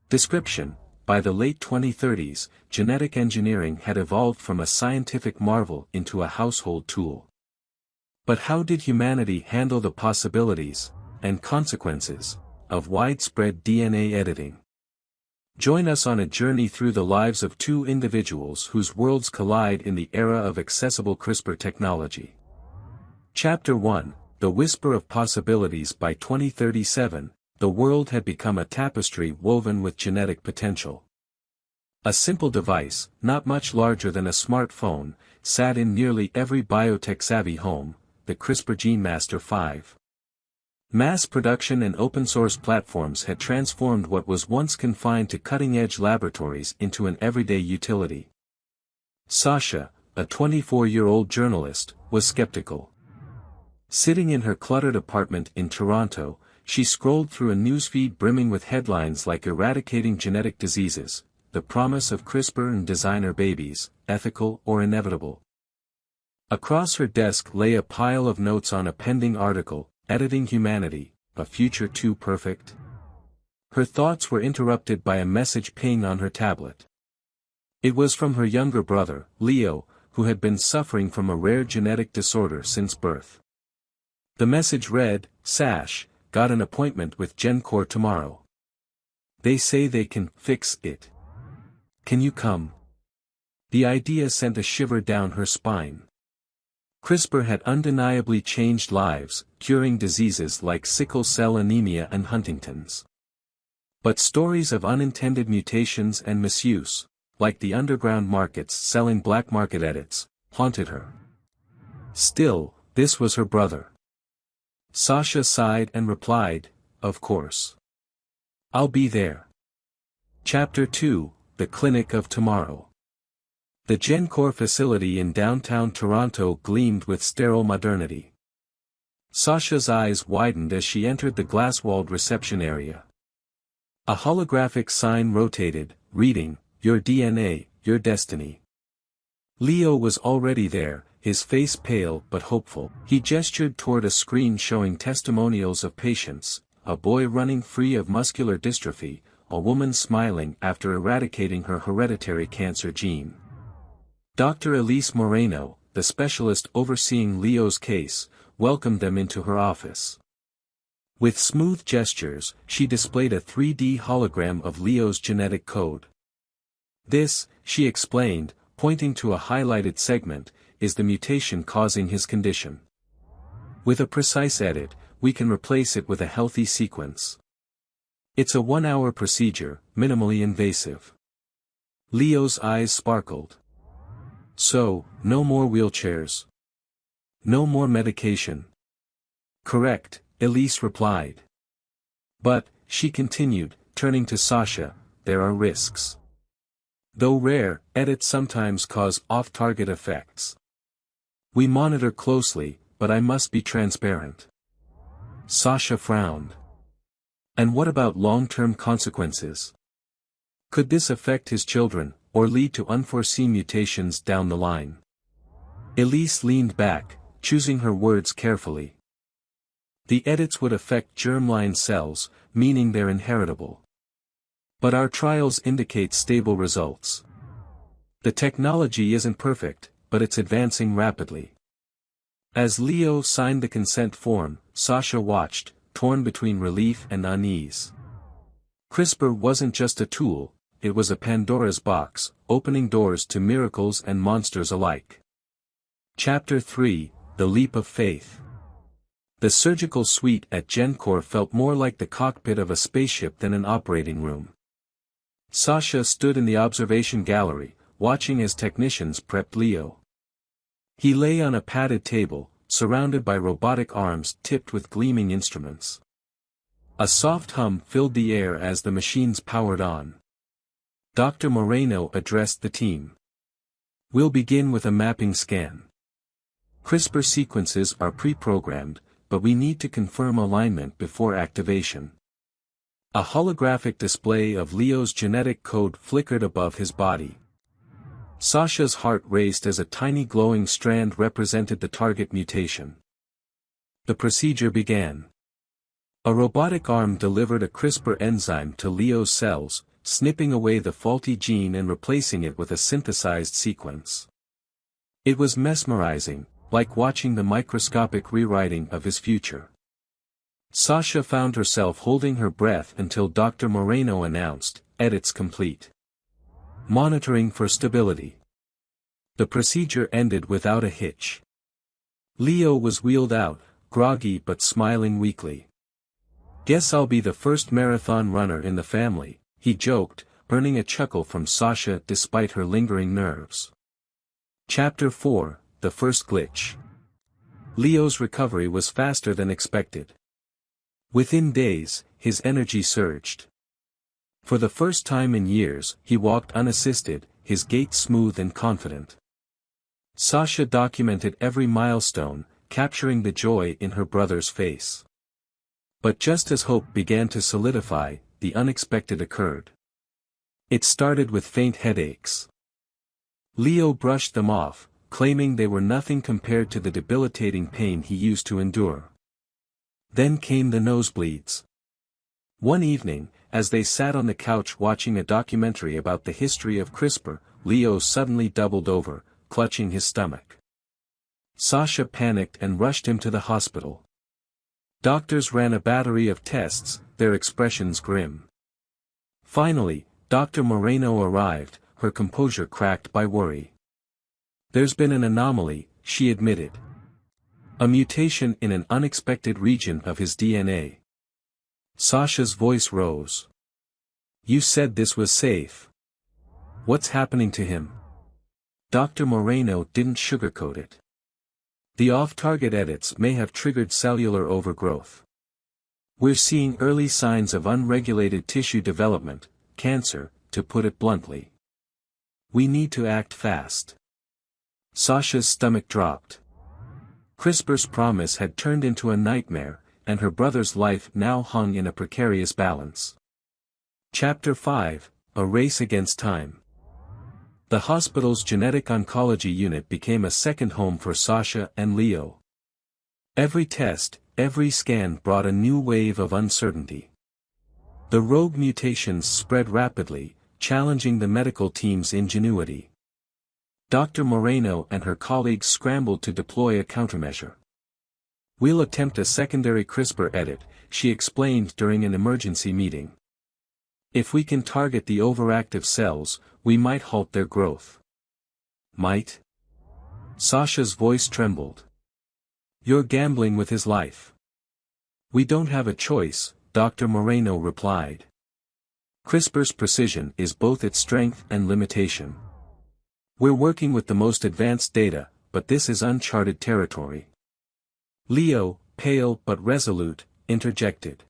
Description: by the late 2030s, genetic engineering had evolved from a scientific marvel into a household tool. But how did humanity handle the possibilities, and consequences, of widespread DNA editing? Join us on a journey through the lives of two individuals whose worlds collide in the era of accessible CRISPR technology. Chapter 1: The Whisper of Possibilities. By 2037, the world had become a tapestry woven with genetic potential. A simple device, not much larger than a smartphone, sat in nearly every biotech-savvy home, the CRISPR GeneMaster 5. Mass production and open-source platforms had transformed what was once confined to cutting-edge laboratories into an everyday utility. Sasha, a 24-year-old journalist, was skeptical. Sitting in her cluttered apartment in Toronto, she scrolled through a newsfeed brimming with headlines like eradicating genetic diseases, the promise of CRISPR and designer babies, ethical or inevitable. Across her desk lay a pile of notes on a pending article, Editing Humanity, a Future Too Perfect? Her thoughts were interrupted by a message ping on her tablet. It was from her younger brother, Leo, who had been suffering from a rare genetic disorder since birth. The message read, "Sash, got an appointment with GenCore tomorrow. They say they can fix it. Can you come?" The idea sent a shiver down her spine. CRISPR had undeniably changed lives, curing diseases like sickle cell anemia and Huntington's. But stories of unintended mutations and misuse, like the underground markets selling black market edits, haunted her. Still, this was her brother. Sasha sighed and replied, "Of course. I'll be there." Chapter 2: The Clinic of Tomorrow. The GenCore facility in downtown Toronto gleamed with sterile modernity. Sasha's eyes widened as she entered the glass-walled reception area. A holographic sign rotated, reading, "Your DNA, your destiny." Leo was already there, his face pale but hopeful. He gestured toward a screen showing testimonials of patients, a boy running free of muscular dystrophy, a woman smiling after eradicating her hereditary cancer gene. Dr. Elise Moreno, the specialist overseeing Leo's case, welcomed them into her office. With smooth gestures, she displayed a 3D hologram of Leo's genetic code. "This," she explained, pointing to a highlighted segment, "is the mutation causing his condition. With a precise edit, we can replace it with a healthy sequence. It's a 1-hour procedure, minimally invasive." Leo's eyes sparkled. "So, no more wheelchairs. No more medication." "Correct," Elise replied. "But," she continued, turning to Sasha, "there are risks. Though rare, edits sometimes cause off-target effects. We monitor closely, but I must be transparent." Sasha frowned. "And what about long-term consequences? Could this affect his children, or lead to unforeseen mutations down the line?" Elise leaned back, choosing her words carefully. "The edits would affect germline cells, meaning they're inheritable. But our trials indicate stable results. The technology isn't perfect, but it's advancing rapidly." As Leo signed the consent form, Sasha watched, torn between relief and unease. CRISPR wasn't just a tool, it was a Pandora's box, opening doors to miracles and monsters alike. Chapter 3: The Leap of Faith. The surgical suite at GenCore felt more like the cockpit of a spaceship than an operating room. Sasha stood in the observation gallery, watching as technicians prepped Leo. He lay on a padded table, surrounded by robotic arms tipped with gleaming instruments. A soft hum filled the air as the machines powered on. Dr. Moreno addressed the team. "We'll begin with a mapping scan. CRISPR sequences are pre-programmed, but we need to confirm alignment before activation." A holographic display of Leo's genetic code flickered above his body. Sasha's heart raced as a tiny glowing strand represented the target mutation. The procedure began. A robotic arm delivered a CRISPR enzyme to Leo's cells, snipping away the faulty gene and replacing it with a synthesized sequence. It was mesmerizing, like watching the microscopic rewriting of his future. Sasha found herself holding her breath until Dr. Moreno announced, "Edits complete. Monitoring for stability." The procedure ended without a hitch. Leo was wheeled out, groggy but smiling weakly. "Guess I'll be the first marathon runner in the family," he joked, earning a chuckle from Sasha despite her lingering nerves. Chapter 4, The First Glitch. Leo's recovery was faster than expected. Within days, his energy surged. For the first time in years, he walked unassisted, his gait smooth and confident. Sasha documented every milestone, capturing the joy in her brother's face. But just as hope began to solidify, the unexpected occurred. It started with faint headaches. Leo brushed them off, claiming they were nothing compared to the debilitating pain he used to endure. Then came the nosebleeds. One evening, as they sat on the couch watching a documentary about the history of CRISPR, Leo suddenly doubled over, clutching his stomach. Sasha panicked and rushed him to the hospital. Doctors ran a battery of tests, their expressions grim. Finally, Dr. Moreno arrived, her composure cracked by worry. "There's been an anomaly," she admitted. "A mutation in an unexpected region of his DNA." Sasha's voice rose. "You said this was safe. What's happening to him?" Dr. Moreno didn't sugarcoat it. "The off-target edits may have triggered cellular overgrowth. We're seeing early signs of unregulated tissue development, cancer, to put it bluntly. We need to act fast." Sasha's stomach dropped. CRISPR's promise had turned into a nightmare, and her brother's life now hung in a precarious balance. Chapter 5, A Race Against Time. The hospital's genetic oncology unit became a second home for Sasha and Leo. Every test, every scan brought a new wave of uncertainty. The rogue mutations spread rapidly, challenging the medical team's ingenuity. Dr. Moreno and her colleagues scrambled to deploy a countermeasure. "We'll attempt a secondary CRISPR edit," she explained during an emergency meeting. "If we can target the overactive cells, we might halt their growth." "Might?" Sasha's voice trembled. "You're gambling with his life." "We don't have a choice," Dr. Moreno replied. "CRISPR's precision is both its strength and limitation. We're working with the most advanced data, but this is uncharted territory." Leo, pale but resolute, interjected.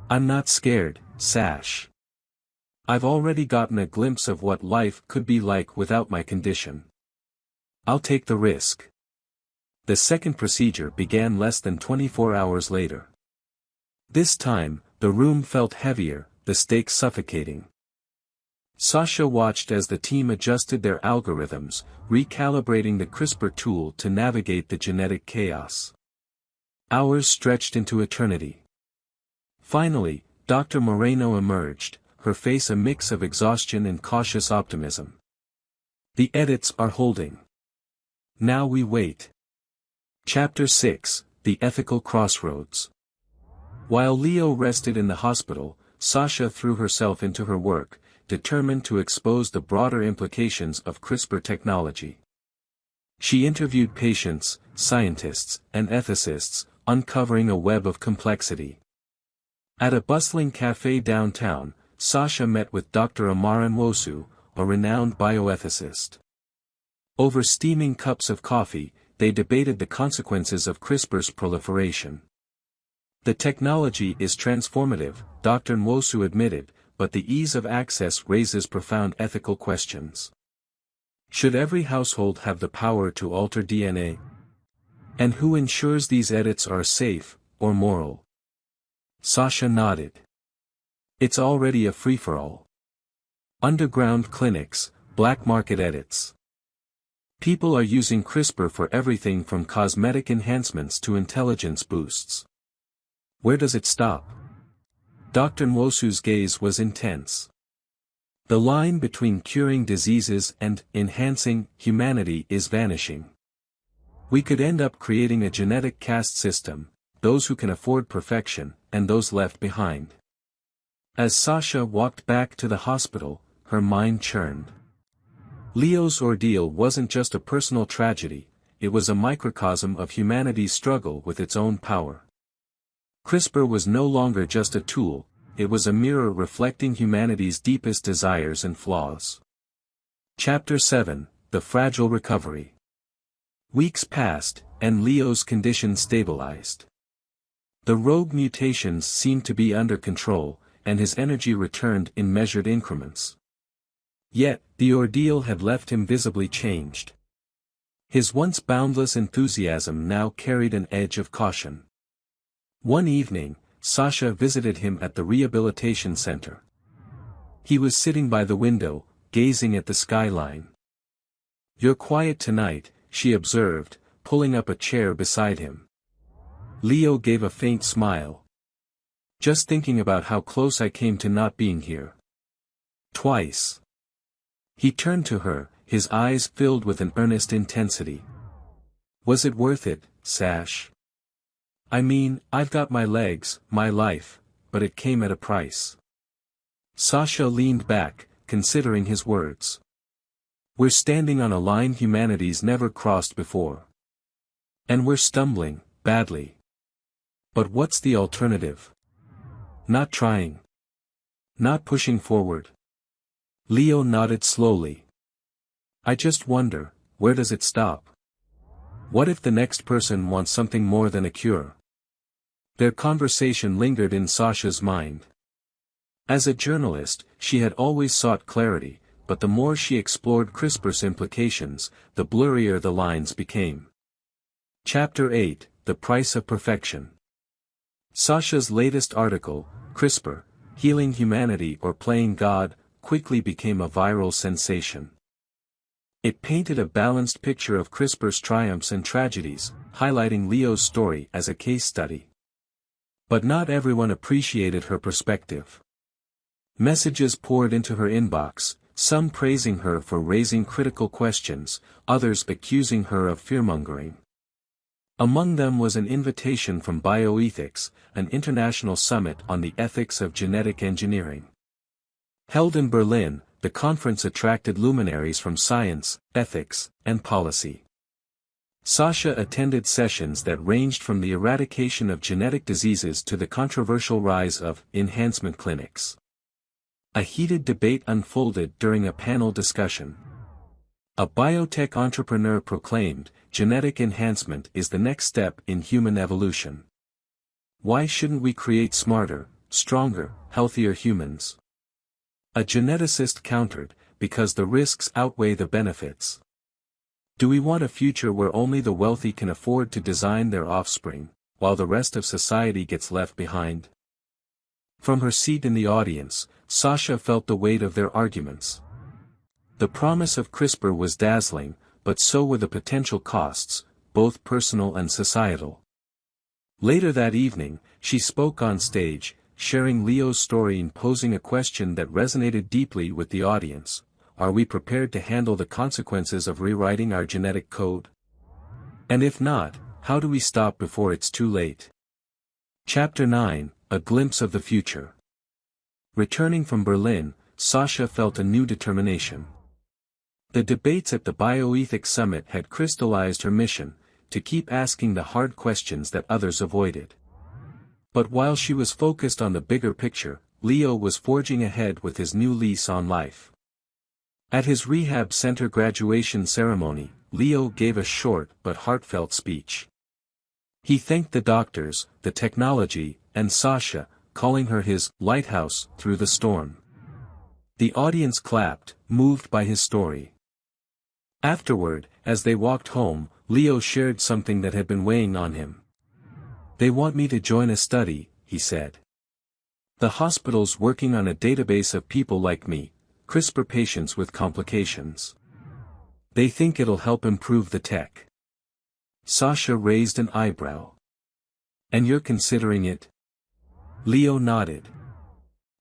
"I'm not scared, Sash. I've already gotten a glimpse of what life could be like without my condition. I'll take the risk." The second procedure began less than 24 hours later. This time, the room felt heavier, the stakes suffocating. Sasha watched as the team adjusted their algorithms, recalibrating the CRISPR tool to navigate the genetic chaos. Hours stretched into eternity. Finally, Dr. Moreno emerged, her face a mix of exhaustion and cautious optimism. "The edits are holding. Now we wait." Chapter 6, The Ethical Crossroads. While Leo rested in the hospital, Sasha threw herself into her work, determined to expose the broader implications of CRISPR technology. She interviewed patients, scientists, and ethicists, uncovering a web of complexity. At a bustling cafe downtown, Sasha met with Dr. Amara Nwosu, a renowned bioethicist. Over steaming cups of coffee, they debated the consequences of CRISPR's proliferation. "The technology is transformative," Dr. Nwosu admitted, "but the ease of access raises profound ethical questions. Should every household have the power to alter DNA? And who ensures these edits are safe, or moral?" Sasha nodded. "It's already a free-for-all. Underground clinics, black market edits. People are using CRISPR for everything from cosmetic enhancements to intelligence boosts. Where does it stop?" Dr. Nwosu's gaze was intense. The line between curing diseases and enhancing humanity is vanishing. We could end up creating a genetic caste system, those who can afford perfection, and those left behind. As Sasha walked back to the hospital, her mind churned. Leo's ordeal wasn't just a personal tragedy, it was a microcosm of humanity's struggle with its own power. CRISPR was no longer just a tool, it was a mirror reflecting humanity's deepest desires and flaws. Chapter 7, The Fragile Recovery. Weeks passed, and Leo's condition stabilized. The rogue mutations seemed to be under control, and his energy returned in measured increments. Yet, the ordeal had left him visibly changed. His once boundless enthusiasm now carried an edge of caution. One evening, Sasha visited him at the rehabilitation center. He was sitting by the window, gazing at the skyline. "You're quiet tonight," she observed, pulling up a chair beside him. Leo gave a faint smile. "Just thinking about how close I came to not being here. Twice." He turned to her, his eyes filled with an earnest intensity. "Was it worth it, Sash? I mean, I've got my legs, my life, but it came at a price." Sasha leaned back, considering his words. "We're standing on a line humanity's never crossed before. And we're stumbling, badly. But what's the alternative? Not trying. Not pushing forward." Leo nodded slowly. "I just wonder, where does it stop? What if the next person wants something more than a cure?" Their conversation lingered in Sasha's mind. As a journalist, she had always sought clarity, but the more she explored CRISPR's implications, the blurrier the lines became. Chapter 8, The Price of Perfection. Sasha's latest article, CRISPR, Healing Humanity or Playing God, quickly became a viral sensation. It painted a balanced picture of CRISPR's triumphs and tragedies, highlighting Leo's story as a case study. But not everyone appreciated her perspective. Messages poured into her inbox, some praising her for raising critical questions, others accusing her of fearmongering. Among them was an invitation from Bioethics, an international summit on the ethics of genetic engineering. Held in Berlin, the conference attracted luminaries from science, ethics, and policy. Sasha attended sessions that ranged from the eradication of genetic diseases to the controversial rise of enhancement clinics. A heated debate unfolded during a panel discussion. A biotech entrepreneur proclaimed, "Genetic enhancement is the next step in human evolution. Why shouldn't we create smarter, stronger, healthier humans?" A geneticist countered, "Because the risks outweigh the benefits. Do we want a future where only the wealthy can afford to design their offspring, while the rest of society gets left behind?" From her seat in the audience, Sasha felt the weight of their arguments. The promise of CRISPR was dazzling, but so were the potential costs, both personal and societal. Later that evening, she spoke on stage, sharing Leo's story and posing a question that resonated deeply with the audience: are we prepared to handle the consequences of rewriting our genetic code? And if not, how do we stop before it's too late? Chapter 9, A Glimpse of the Future. Returning from Berlin, Sasha felt a new determination. The debates at the Bioethics Summit had crystallized her mission, to keep asking the hard questions that others avoided. But while she was focused on the bigger picture, Leo was forging ahead with his new lease on life. At his rehab center graduation ceremony, Leo gave a short but heartfelt speech. He thanked the doctors, the technology, and Sasha, calling her his lighthouse through the storm. The audience clapped, moved by his story. Afterward, as they walked home, Leo shared something that had been weighing on him. "They want me to join a study," he said. "The hospital's working on a database of people like me, CRISPR patients with complications. They think it'll help improve the tech." Sasha raised an eyebrow. "And you're considering it?" Leo nodded.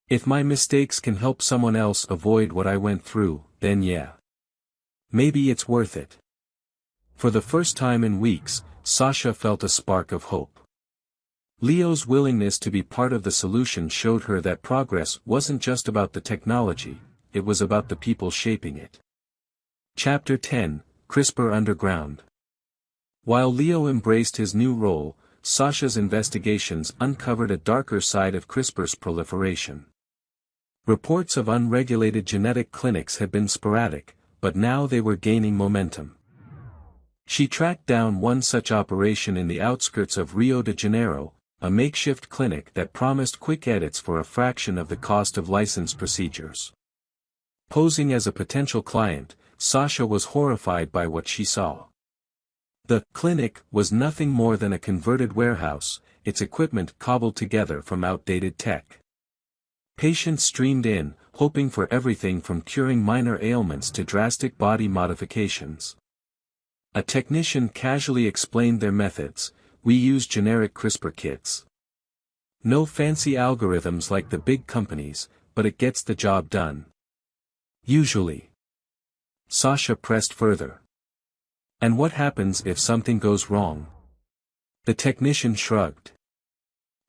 If my mistakes can help someone else avoid what I went through, then yeah. Maybe it's worth it. For the first time in weeks, Sasha felt a spark of hope. Leo's willingness to be part of the solution showed her that progress wasn't just about the technology, it was about the people shaping it. Chapter 10, CRISPR Underground. While Leo embraced his new role, Sasha's investigations uncovered a darker side of CRISPR's proliferation. Reports of unregulated genetic clinics had been sporadic, but now they were gaining momentum. She tracked down one such operation in the outskirts of Rio de Janeiro, a makeshift clinic that promised quick edits for a fraction of the cost of license procedures. Posing as a potential client, Sasha was horrified by what she saw. The clinic was nothing more than a converted warehouse, its equipment cobbled together from outdated tech. Patients streamed in, hoping for everything from curing minor ailments to drastic body modifications. A technician casually explained their methods: we use generic CRISPR kits. No fancy algorithms like the big companies, but it gets the job done. Usually. Sasha pressed further. And what happens if something goes wrong? The technician shrugged.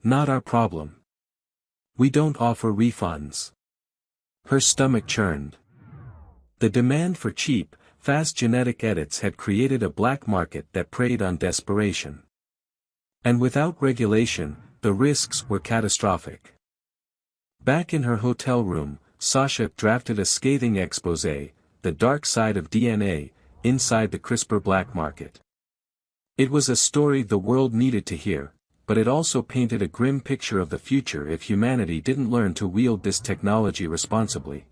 Not our problem. We don't offer refunds. Her stomach churned. The demand for cheap, fast genetic edits had created a black market that preyed on desperation. And without regulation, the risks were catastrophic. Back in her hotel room, Sasha drafted a scathing exposé, The Dark Side of DNA, Inside the CRISPR Black Market. It was a story the world needed to hear, but it also painted a grim picture of the future if humanity didn't learn to wield this technology responsibly.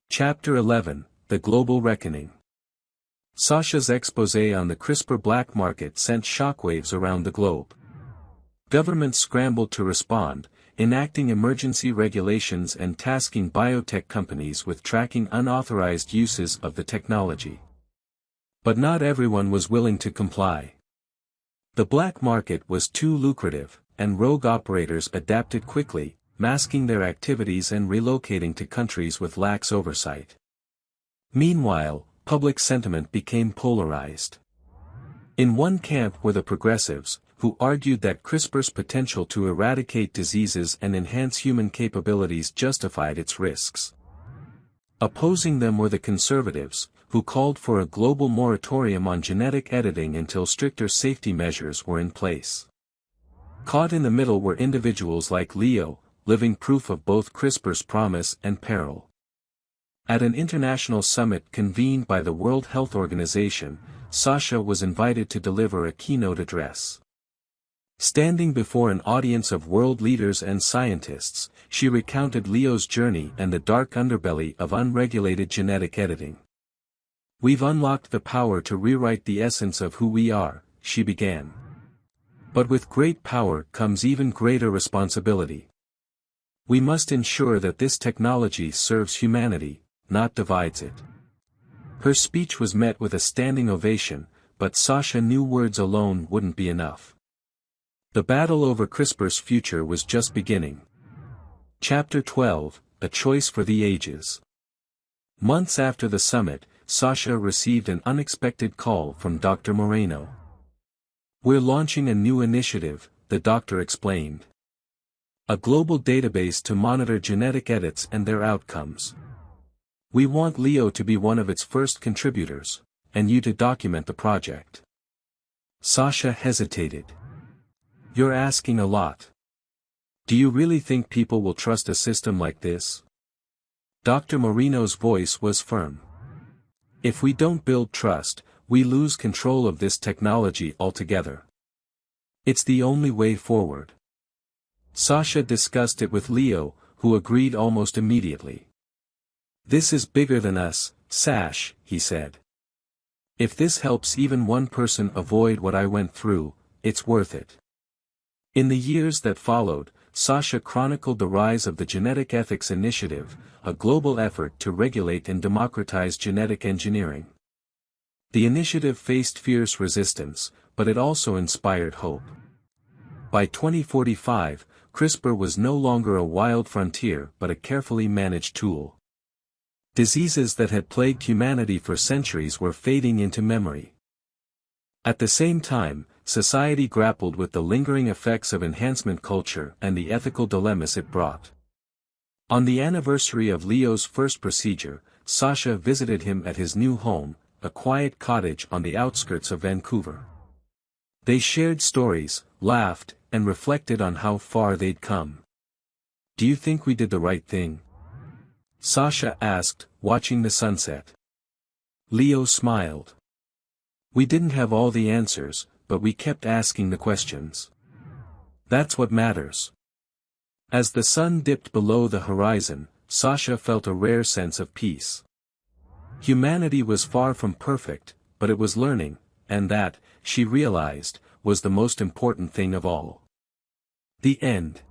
Chapter 11, The Global Reckoning. Sasha's exposé on the CRISPR black market sent shockwaves around the globe. Governments scrambled to respond, enacting emergency regulations and tasking biotech companies with tracking unauthorized uses of the technology. But not everyone was willing to comply. The black market was too lucrative, and rogue operators adapted quickly, masking their activities and relocating to countries with lax oversight. Meanwhile, public sentiment became polarized. In one camp were the progressives, who argued that CRISPR's potential to eradicate diseases and enhance human capabilities justified its risks. Opposing them were the conservatives, who called for a global moratorium on genetic editing until stricter safety measures were in place. Caught in the middle were individuals like Leo, living proof of both CRISPR's promise and peril. At an international summit convened by the World Health Organization, Sasha was invited to deliver a keynote address. Standing before an audience of world leaders and scientists, she recounted Leo's journey and the dark underbelly of unregulated genetic editing. "We've unlocked the power to rewrite the essence of who we are," she began. "But with great power comes even greater responsibility. We must ensure that this technology serves humanity, not divides it." Her speech was met with a standing ovation, but Sasha knew words alone wouldn't be enough. The battle over CRISPR's future was just beginning. Chapter 12, A Choice for the Ages. Months after the summit, Sasha received an unexpected call from Dr. Moreno. "We're launching a new initiative," the doctor explained. "A global database to monitor genetic edits and their outcomes. We want Leo to be one of its first contributors, and you to document the project." Sasha hesitated. "You're asking a lot. Do you really think people will trust a system like this?" Dr. Moreno's voice was firm. "If we don't build trust, we lose control of this technology altogether. It's the only way forward." Sasha discussed it with Leo, who agreed almost immediately. "This is bigger than us, Sash," he said. "If this helps even one person avoid what I went through, it's worth it." In the years that followed, Sasha chronicled the rise of the Genetic Ethics Initiative, a global effort to regulate and democratize genetic engineering. The initiative faced fierce resistance, but it also inspired hope. By 2045, CRISPR was no longer a wild frontier but a carefully managed tool. Diseases that had plagued humanity for centuries were fading into memory. At the same time, society grappled with the lingering effects of enhancement culture and the ethical dilemmas it brought. On the anniversary of Leo's first procedure, Sasha visited him at his new home, a quiet cottage on the outskirts of Vancouver. They shared stories, laughed, and reflected on how far they'd come. "Do you think we did the right thing?" Sasha asked, watching the sunset. Leo smiled. "We didn't have all the answers, but we kept asking the questions. That's what matters." As the sun dipped below the horizon, Sasha felt a rare sense of peace. Humanity was far from perfect, but it was learning, and that, she realized, was the most important thing of all. The end.